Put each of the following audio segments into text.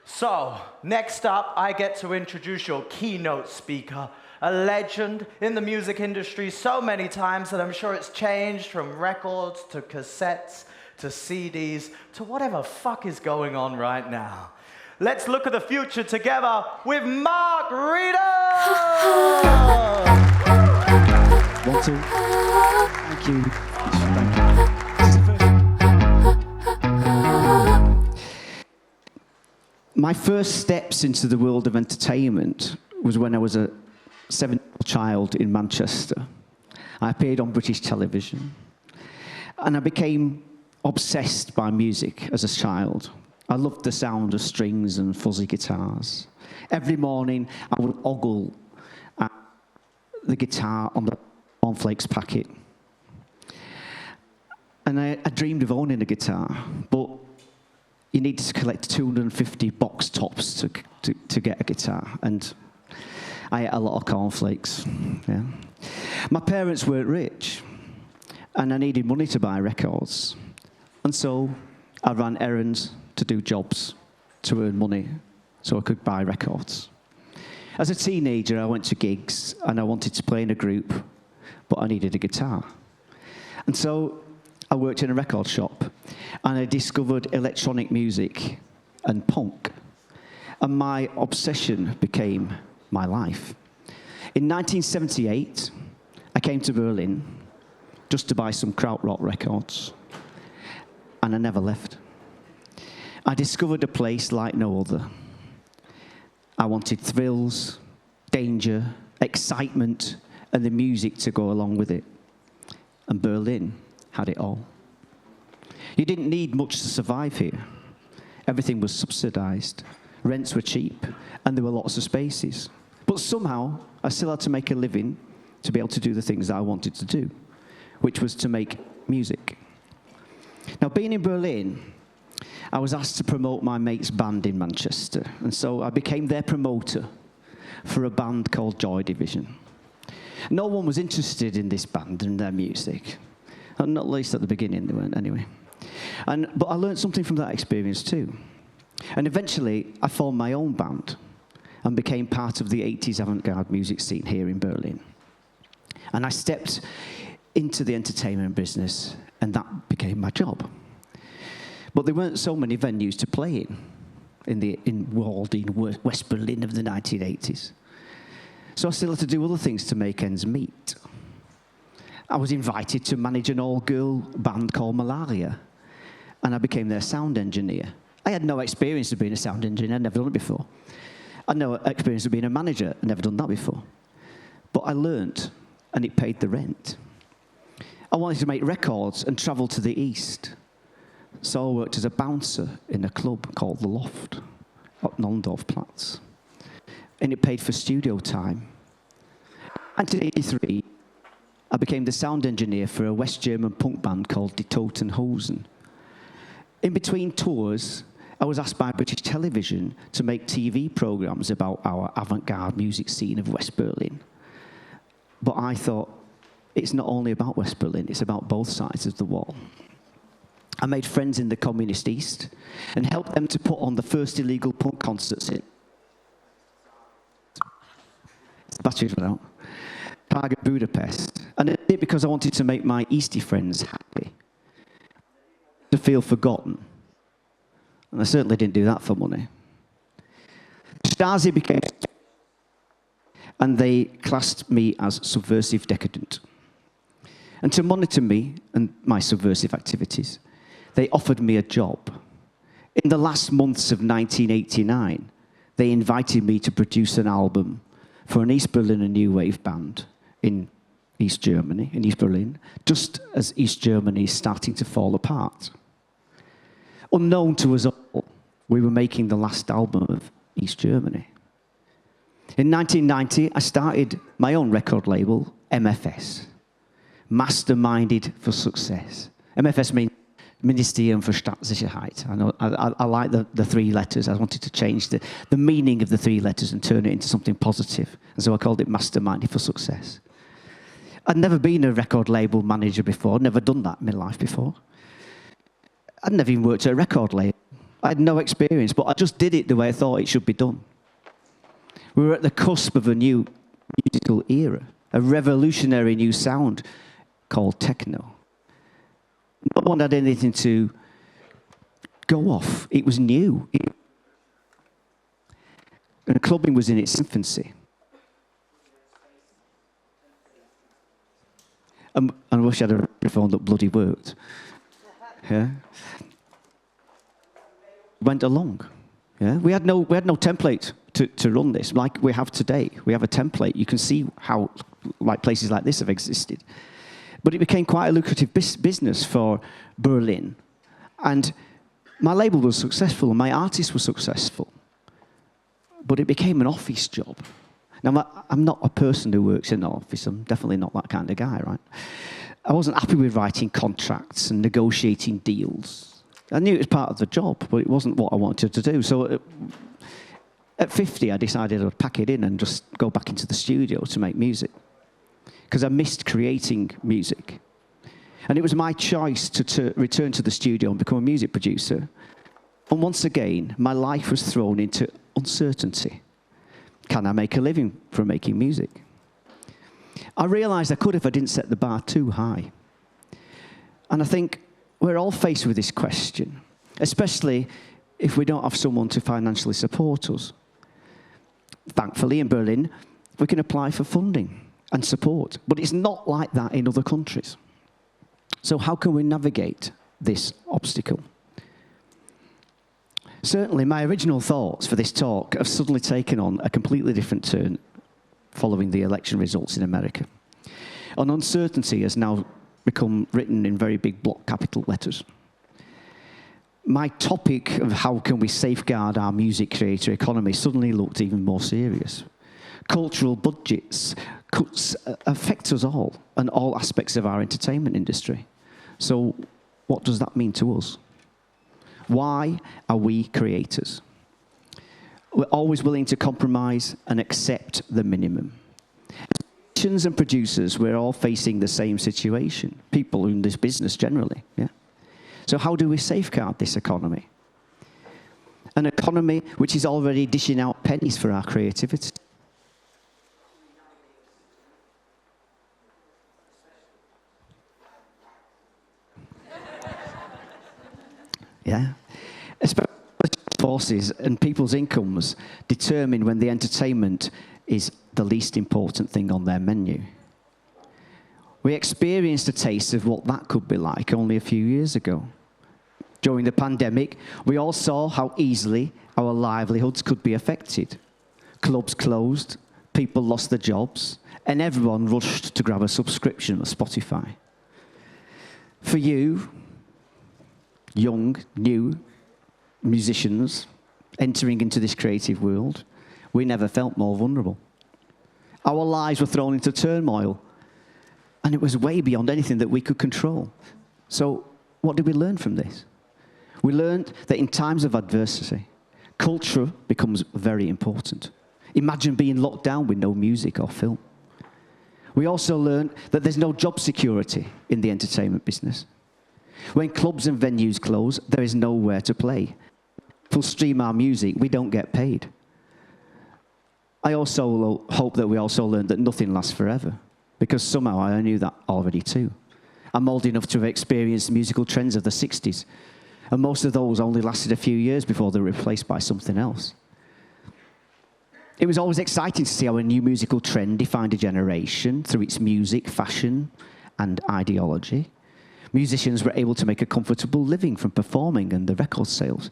So, next up, I get to introduce your keynote speaker, a legend in the music industry so many times that I'm sure it's changed from records to cassettes to CDs to whatever fuck is going on right now. Let's look at the future together with Mark Reeder! 1, 2. Thank you. Thank you. My first steps into the world of entertainment was when I was a 7-year-old child in Manchester. I appeared on British television, and I became obsessed by music as a child. I loved the sound of strings and fuzzy guitars. Every morning, I would ogle at the guitar on the cornflakes packet. And I dreamed of owning a guitar, but you need to collect 250 box tops to get a guitar, and I ate a lot of cornflakes. Yeah. My parents weren't rich, and I needed money to buy records, and so I ran errands to do jobs to earn money so I could buy records. As a teenager, I went to gigs, and I wanted to play in a group, but I needed a guitar. And so I worked in a record shop, and I discovered electronic music and punk. And my obsession became my life. In 1978, I came to Berlin just to buy some krautrock records, and I never left. I discovered a place like no other. I wanted thrills, danger, excitement, and the music to go along with it. And Berlin had it all. You didn't need much to survive here. Everything was subsidized. Rents were cheap, and there were lots of spaces. But somehow, I still had to make a living to be able to do the things that I wanted to do, which was to make music. Now, being in Berlin, I was asked to promote my mate's band in Manchester, and so I became their promoter for a band called Joy Division. No one was interested in this band and their music. Not least at the beginning, they weren't anyway. But I learned something from that experience too. And eventually, I formed my own band and became part of the 80s avant-garde music scene here in Berlin. And I stepped into the entertainment business, and that became my job. But there weren't so many venues to play in Walding, West Berlin of the 1980s. So I still had to do other things to make ends meet. I was invited to manage an all-girl band called Malaria, and I became their sound engineer. I had no experience of being a sound engineer, I'd never done it before. I had no experience of being a manager, I'd never done that before. But I learnt, and it paid the rent. I wanted to make records and travel to the East. So I worked as a bouncer in a club called The Loft, up Nollendorfplatz. And it paid for studio time. And in 1983, I became the sound engineer for a West German punk band called Die Toten Hosen. In between tours, I was asked by British television to make TV programs about our avant-garde music scene of West Berlin. But I thought, it's not only about West Berlin, it's about both sides of the wall. I made friends in the Communist East and helped them to put on the first illegal punk concerts in batteries went out. Prague and Budapest. And I did it because I wanted to make my Eastie friends happy, to feel forgotten. And I certainly didn't do that for money. Stasi became, and they classed me as subversive decadent. And to monitor me and my subversive activities, they offered me a job. In the last months of 1989, they invited me to produce an album for an East Berlin new wave band in East Germany, in East Berlin, just as East Germany is starting to fall apart. Unknown to us all, we were making the last album of East Germany. In 1990, I started my own record label, MFS, Masterminded for Success. MFS means Ministerium für Staatssicherheit. I like the three letters. I wanted to change the meaning of the three letters and turn it into something positive. And so I called it Masterminded for Success. I'd never been a record label manager before, never done that in my life before. I'd never even worked at a record label. I had no experience, but I just did it the way I thought it should be done. We were at the cusp of a new musical era, a revolutionary new sound called techno. No one had anything to go off. It was new. And clubbing was in its infancy. And I wish I had a phone that bloody worked. Yeah. Went along. Yeah. We had no template to run this like we have today. We have a template. You can see how like places like this have existed. But it became quite a lucrative business for Berlin. And my label was successful and my artists were successful. But it became an office job. Now, I'm not a person who works in an office. I'm definitely not that kind of guy, right? I wasn't happy with writing contracts and negotiating deals. I knew it was part of the job, but it wasn't what I wanted to do. So at 50, I decided I'd pack it in and just go back into the studio to make music, because I missed creating music. And it was my choice to return to the studio and become a music producer. And once again, my life was thrown into uncertainty. Can I make a living from making music? I realized I could if I didn't set the bar too high. And I think we're all faced with this question, especially if we don't have someone to financially support us. Thankfully, in Berlin, we can apply for funding and support, but it's not like that in other countries. So how can we navigate this obstacle? Certainly, my original thoughts for this talk have suddenly taken on a completely different turn following the election results in America. And uncertainty has now become written in very big block capital letters. My topic of how can we safeguard our music creator economy suddenly looked even more serious. Cultural budgets cuts affect us all and all aspects of our entertainment industry. So what does that mean to us? Why are we creators? We're always willing to compromise and accept the minimum. Musicians and producers, we're all facing the same situation. People in this business generally, yeah? So how do we safeguard this economy? An economy which is already dishing out pennies for our creativity. Yeah. Especially forces and people's incomes determine when the entertainment is the least important thing on their menu. We experienced a taste of what that could be like only a few years ago. During the pandemic, we all saw how easily our livelihoods could be affected. Clubs closed, people lost their jobs, and everyone rushed to grab a subscription of Spotify. For you, young, new musicians entering into this creative world, we never felt more vulnerable. Our lives were thrown into turmoil, and it was way beyond anything that we could control. So what did we learn from this? We learned that in times of adversity, culture becomes very important. Imagine being locked down with no music or film. We also learned that there's no job security in the entertainment business. When clubs and venues close, there is nowhere to play. If we stream our music, we don't get paid. I also hope that we also learned that nothing lasts forever, because somehow I knew that already too. I'm old enough to have experienced musical trends of the 60s, and most of those only lasted a few years before they were replaced by something else. It was always exciting to see how a new musical trend defined a generation through its music, fashion, and ideology. Musicians were able to make a comfortable living from performing and the record sales.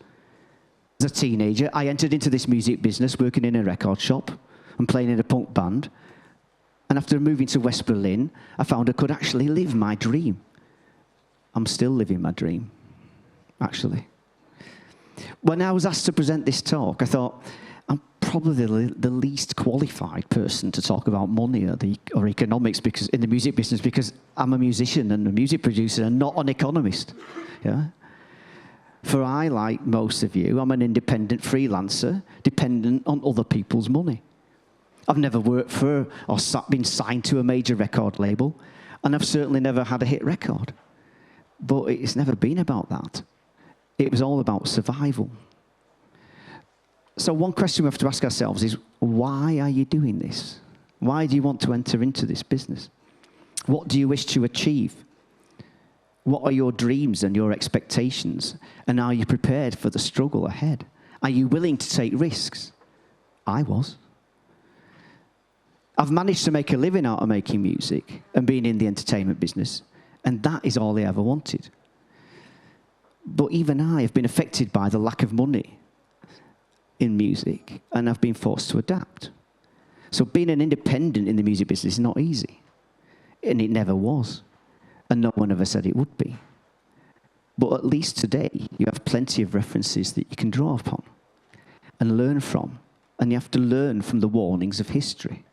As a teenager, I entered into this music business, working in a record shop and playing in a punk band. And after moving to West Berlin, I found I could actually live my dream. I'm still living my dream, actually. When I was asked to present this talk, I thought, I'm probably the least qualified person to talk about money or economics in the music business, because I'm a musician and a music producer and not an economist. Yeah? For I, like most of you, I'm an independent freelancer, dependent on other people's money. I've never worked for or been signed to a major record label, and I've certainly never had a hit record. But it's never been about that. It was all about survival. So one question we have to ask ourselves is, why are you doing this? Why do you want to enter into this business? What do you wish to achieve? What are your dreams and your expectations? And are you prepared for the struggle ahead? Are you willing to take risks? I was. I've managed to make a living out of making music and being in the entertainment business, and that is all I ever wanted. But even I have been affected by the lack of money in music, and I've been forced to adapt. So being an independent in the music business is not easy, and it never was, and no one ever said it would be. But at least today, you have plenty of references that you can draw upon and learn from, and you have to learn from the warnings of history.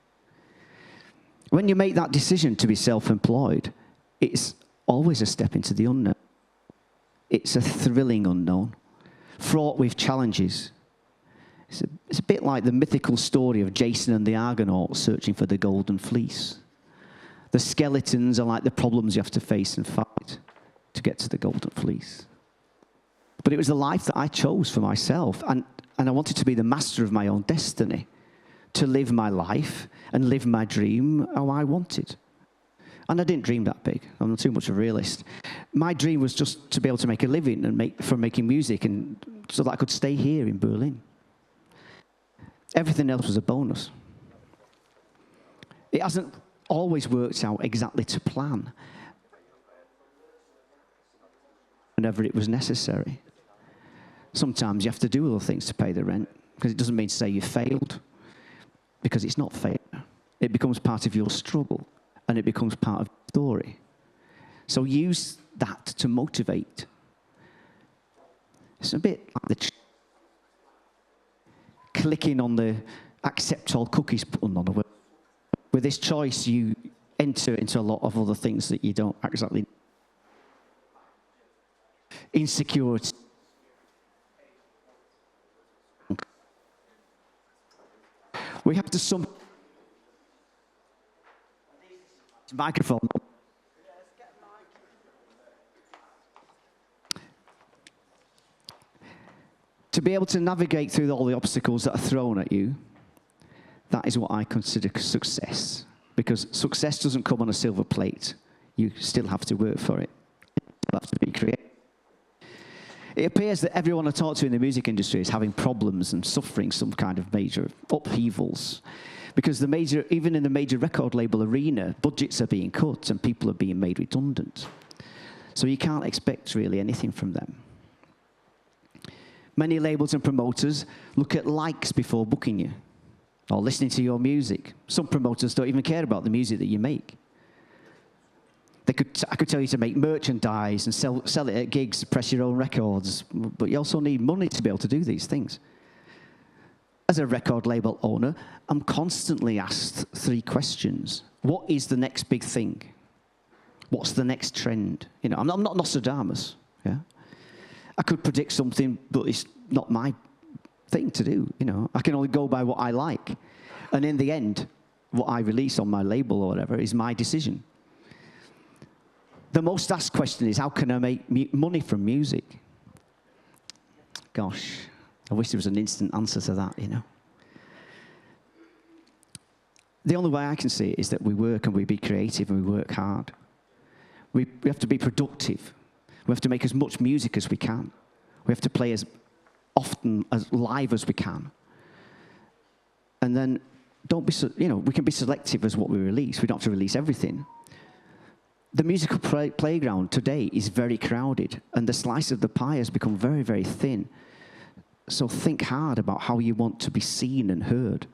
When you make that decision to be self-employed, it's always a step into the unknown. It's a thrilling unknown, fraught with challenges. It's a bit like the mythical story of Jason and the Argonauts searching for the golden fleece. The skeletons are like the problems you have to face and fight to get to the golden fleece. But it was the life that I chose for myself, and I wanted to be the master of my own destiny, to live my life and live my dream how I wanted. And I didn't dream that big. I'm not too much of a realist. My dream was just to be able to make a living and from making music, and so that I could stay here in Berlin. Everything else was a bonus. It hasn't always worked out exactly to plan whenever it was necessary. Sometimes you have to do other things to pay the rent, because it doesn't mean to say you failed, because it's not failure. It becomes part of your struggle, and it becomes part of the story. So use that to motivate. It's a bit like the clicking on the accept all cookies button on the web. With this choice, you enter into a lot of other things that you don't exactly. Insecurity. We have to microphone. To be able to navigate through all the obstacles that are thrown at you, that is what I consider success. Because success doesn't come on a silver plate. You still have to work for it. You still have to be creative. It appears that everyone I talk to in the music industry is having problems and suffering some kind of major upheavals. Because even in the major record label arena, budgets are being cut and people are being made redundant. So you can't expect really anything from them. Many labels and promoters look at likes before booking you or listening to your music. Some promoters don't even care about the music that you make. I could tell you to make merchandise and sell it at gigs, press your own records, but you also need money to be able to do these things. As a record label owner, I'm constantly asked 3 questions. What is the next big thing? What's the next trend? You know, I'm not Nostradamus. Yeah, I could predict something, but it's not my thing to do. You know, I can only go by what I like, and in the end, what I release on my label or whatever is my decision. The most asked question is, how can I make money from music? Gosh, I wish there was an instant answer to that, you know. The only way I can see it is that we work and we be creative and we work hard. We have to be productive. We have to make as much music as we can. We have to play as often as live as we can. And then we can be selective as what we release. We don't have to release everything. The musical playground today is very crowded, and the slice of the pie has become very, very thin. So think hard about how you want to be seen and heard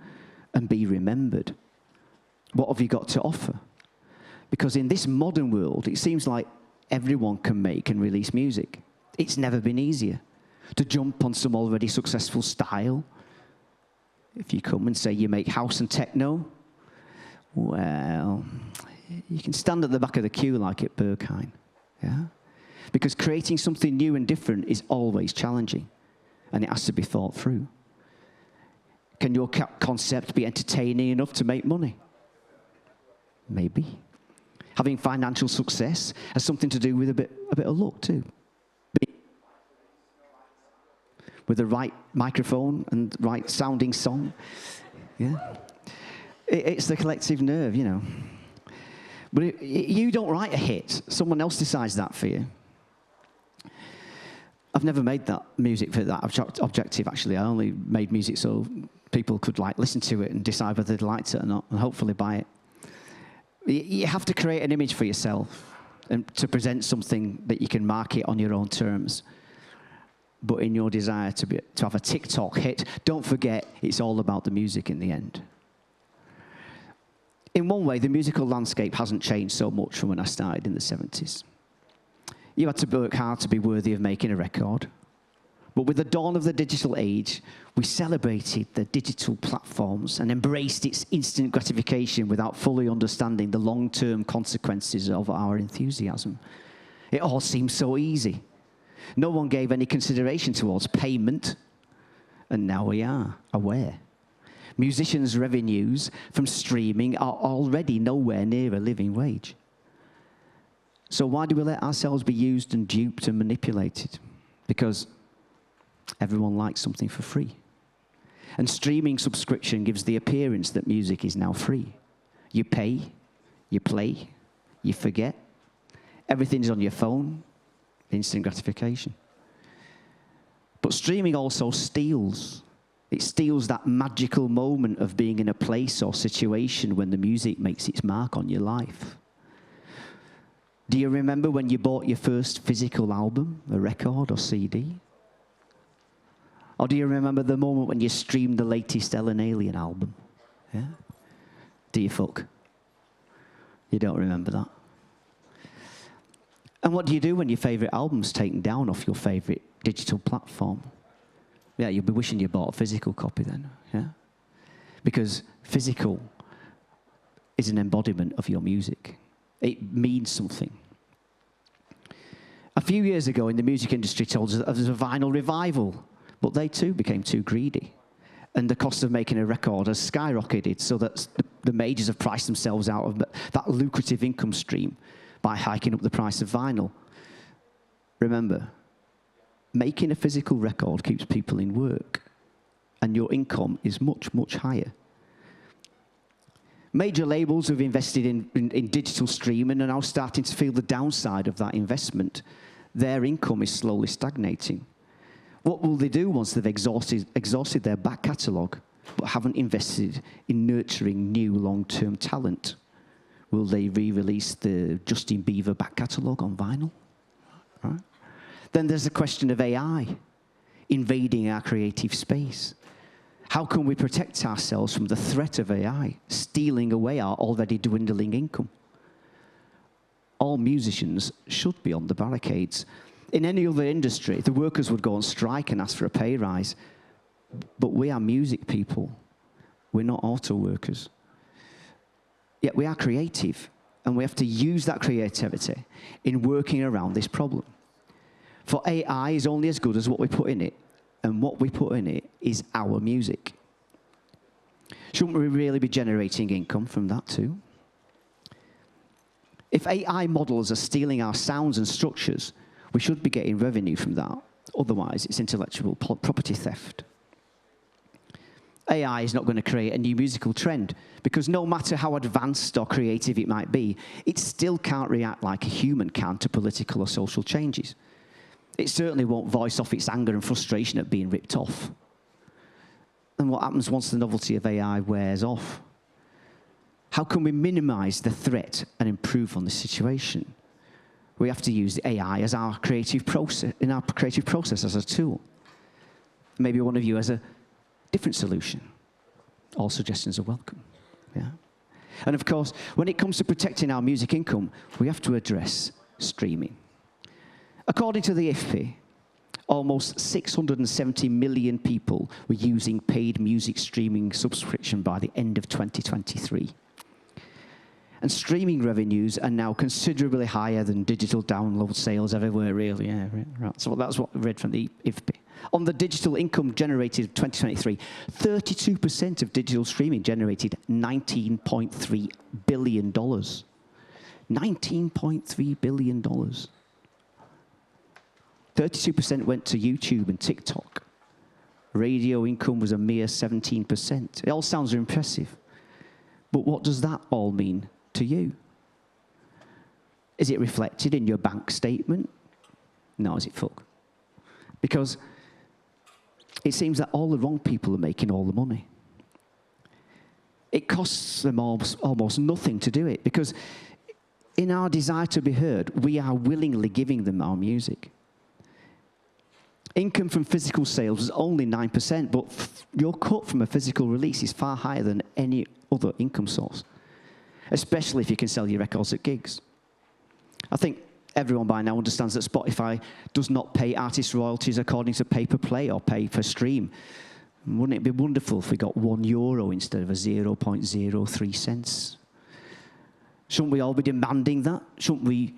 and be remembered. What have you got to offer? Because in this modern world, it seems like everyone can make and release music. It's never been easier to jump on some already successful style. If you come and say you make house and techno, well, you can stand at the back of the queue like at Berghain, yeah? Because creating something new and different is always challenging, and it has to be thought through. Can your concept be entertaining enough to make money? Maybe. Having financial success has something to do with a bit of luck too. With the right microphone and right sounding song, yeah. It's the collective nerve, you know. But you don't write a hit. Someone else decides that for you. I've never made that music for that objective, actually. I only made music so people could listen to it and decide whether they liked it or not, and hopefully buy it. You have to create an image for yourself and to present something that you can market on your own terms. But in your desire to have a TikTok hit, don't forget it's all about the music in the end. In one way, the musical landscape hasn't changed so much from when I started in the 70s. You had to work hard to be worthy of making a record. But with the dawn of the digital age, we celebrated the digital platforms and embraced its instant gratification without fully understanding the long-term consequences of our enthusiasm. It all seemed so easy. No one gave any consideration towards payment, and now we are aware. Musicians' revenues from streaming are already nowhere near a living wage. So why do we let ourselves be used and duped and manipulated? Because everyone likes something for free. And streaming subscription gives the appearance that music is now free. You pay, you play, you forget. Everything's on your phone, instant gratification. But streaming also steals. It steals that magical moment of being in a place or situation when the music makes its mark on your life. Do you remember when you bought your first physical album, a record or CD? Or do you remember the moment when you streamed the latest Ellen Alien album? Yeah? Do you fuck? You don't remember that. And what do you do when your favourite album's taken down off your favourite digital platform? Yeah, you'll be wishing you bought a physical copy then, yeah? Because physical is an embodiment of your music. It means something. A few years ago in the music industry told us that there was a vinyl revival, but they too became too greedy. And the cost of making a record has skyrocketed so that the majors have priced themselves out of that lucrative income stream by hiking up the price of vinyl. Remember, making a physical record keeps people in work, and your income is much, much higher. Major labels have invested in digital streaming and are now starting to feel the downside of that investment. Their income is slowly stagnating. What will they do once they've exhausted their back catalogue but haven't invested in nurturing new long-term talent? Will they re-release the Justin Bieber back catalogue on vinyl? Right? Then there's the question of AI invading our creative space. How can we protect ourselves from the threat of AI stealing away our already dwindling income? All musicians should be on the barricades. In any other industry, the workers would go on strike and ask for a pay rise. But we are music people. We're not auto workers. Yet we are creative, and we have to use that creativity in working around this problem. For AI is only as good as what we put in it, and what we put in it is our music. Shouldn't we really be generating income from that too? If AI models are stealing our sounds and structures, we should be getting revenue from that. Otherwise, it's intellectual property theft. AI is not going to create a new musical trend, because no matter how advanced or creative it might be, it still can't react like a human can to political or social changes. It certainly won't voice off its anger and frustration at being ripped off. And what happens once the novelty of AI wears off? How can we minimize the threat and improve on the situation? We have to use the AI as our creative process, as a tool. Maybe one of you has a different solution. All suggestions are welcome. Yeah. And of course, when it comes to protecting our music income, we have to address streaming. According to the IFPI, almost 670 million people were using paid music streaming subscription by the end of 2023. And streaming revenues are now considerably higher than digital download sales ever were, really. Yeah, right. So that's what I read from the IFPI. On the digital income generated in 2023, 32% of digital streaming generated $19.3 billion. $19.3 billion. 32% went to YouTube and TikTok. Radio income was a mere 17%. It all sounds impressive. But what does that all mean to you? Is it reflected in your bank statement? No, is it full? Because it seems that all the wrong people are making all the money. It costs them almost nothing to do it, because in our desire to be heard, we are willingly giving them our music. Income from physical sales is only 9%, but your cut from a physical release is far higher than any other income source, especially if you can sell your records at gigs. I think everyone by now understands that Spotify does not pay artist royalties according to pay-per-play or pay-per-stream. Wouldn't it be wonderful if we got €1 instead of a 0.03 cents? Shouldn't we all be demanding that? Shouldn't we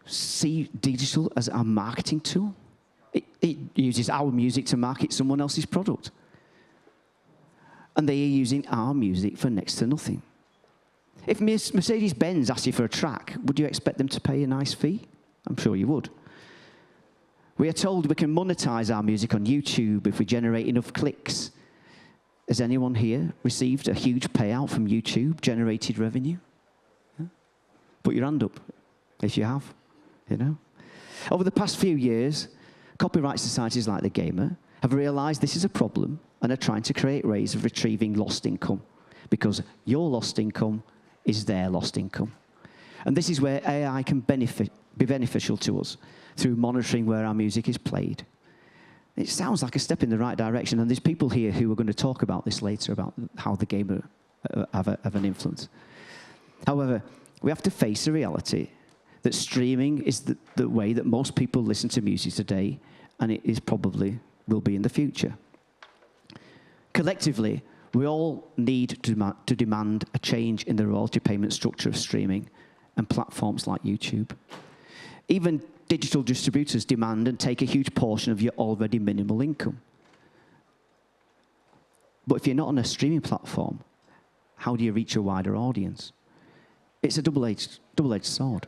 see digital as our marketing tool? It uses our music to market someone else's product. And they are using our music for next to nothing. If Mercedes-Benz asked you for a track, would you expect them to pay a nice fee? I'm sure you would. We are told we can monetize our music on YouTube if we generate enough clicks. Has anyone here received a huge payout from YouTube-generated revenue? Yeah? Put your hand up if you have, you know. Over the past few years, copyright societies like The Gamer have realized this is a problem and are trying to create ways of retrieving lost income, because your lost income is their lost income. And this is where AI can be beneficial to us through monitoring where our music is played. It sounds like a step in the right direction, and there's people here who are going to talk about this later, about how The Gamer have an influence. However, we have to face the reality that streaming is the way that most people listen to music today, and it is probably will be in the future. Collectively, we all need to demand a change in the royalty payment structure of streaming and platforms like YouTube. Even digital distributors demand and take a huge portion of your already minimal income. But if you're not on a streaming platform, how do you reach a wider audience? It's a double-edged sword.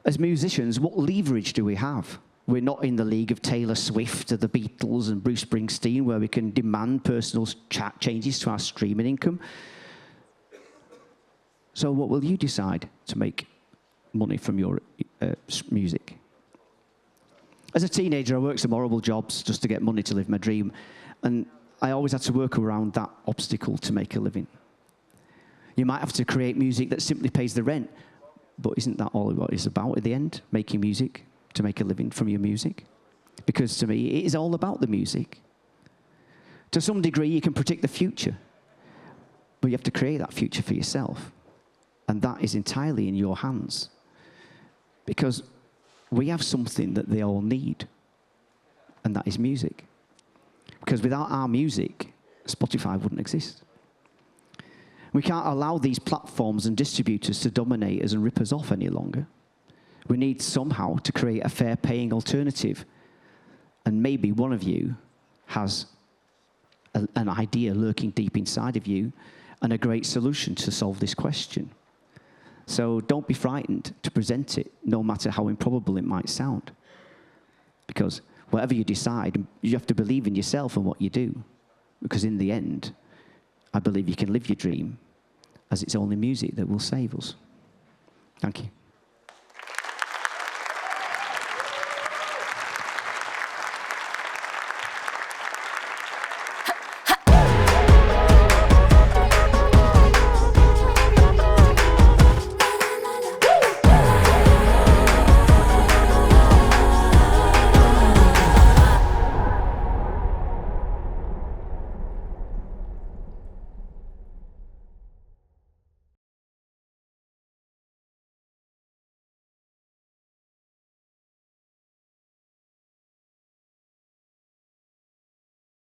As musicians, what leverage do we have? We're not in the league of Taylor Swift or the Beatles and Bruce Springsteen, where we can demand personal changes to our streaming income. So what will you decide to make money from your music? As a teenager, I worked some horrible jobs just to get money to live my dream, and I always had to work around that obstacle to make a living. You might have to create music that simply pays the rent, but isn't that all what it's about at the end? Making music to make a living from your music? Because to me, it is all about the music. To some degree, you can predict the future, but you have to create that future for yourself. And that is entirely in your hands. Because we have something that they all need, and that is music. Because without our music, Spotify wouldn't exist. We can't allow these platforms and distributors to dominate us and rip us off any longer. We need somehow to create a fair-paying alternative. And maybe one of you has an idea lurking deep inside of you and a great solution to solve this question. So don't be frightened to present it, no matter how improbable it might sound. Because whatever you decide, you have to believe in yourself and what you do. Because in the end, I believe you can live your dream, as it's only music that will save us. Thank you.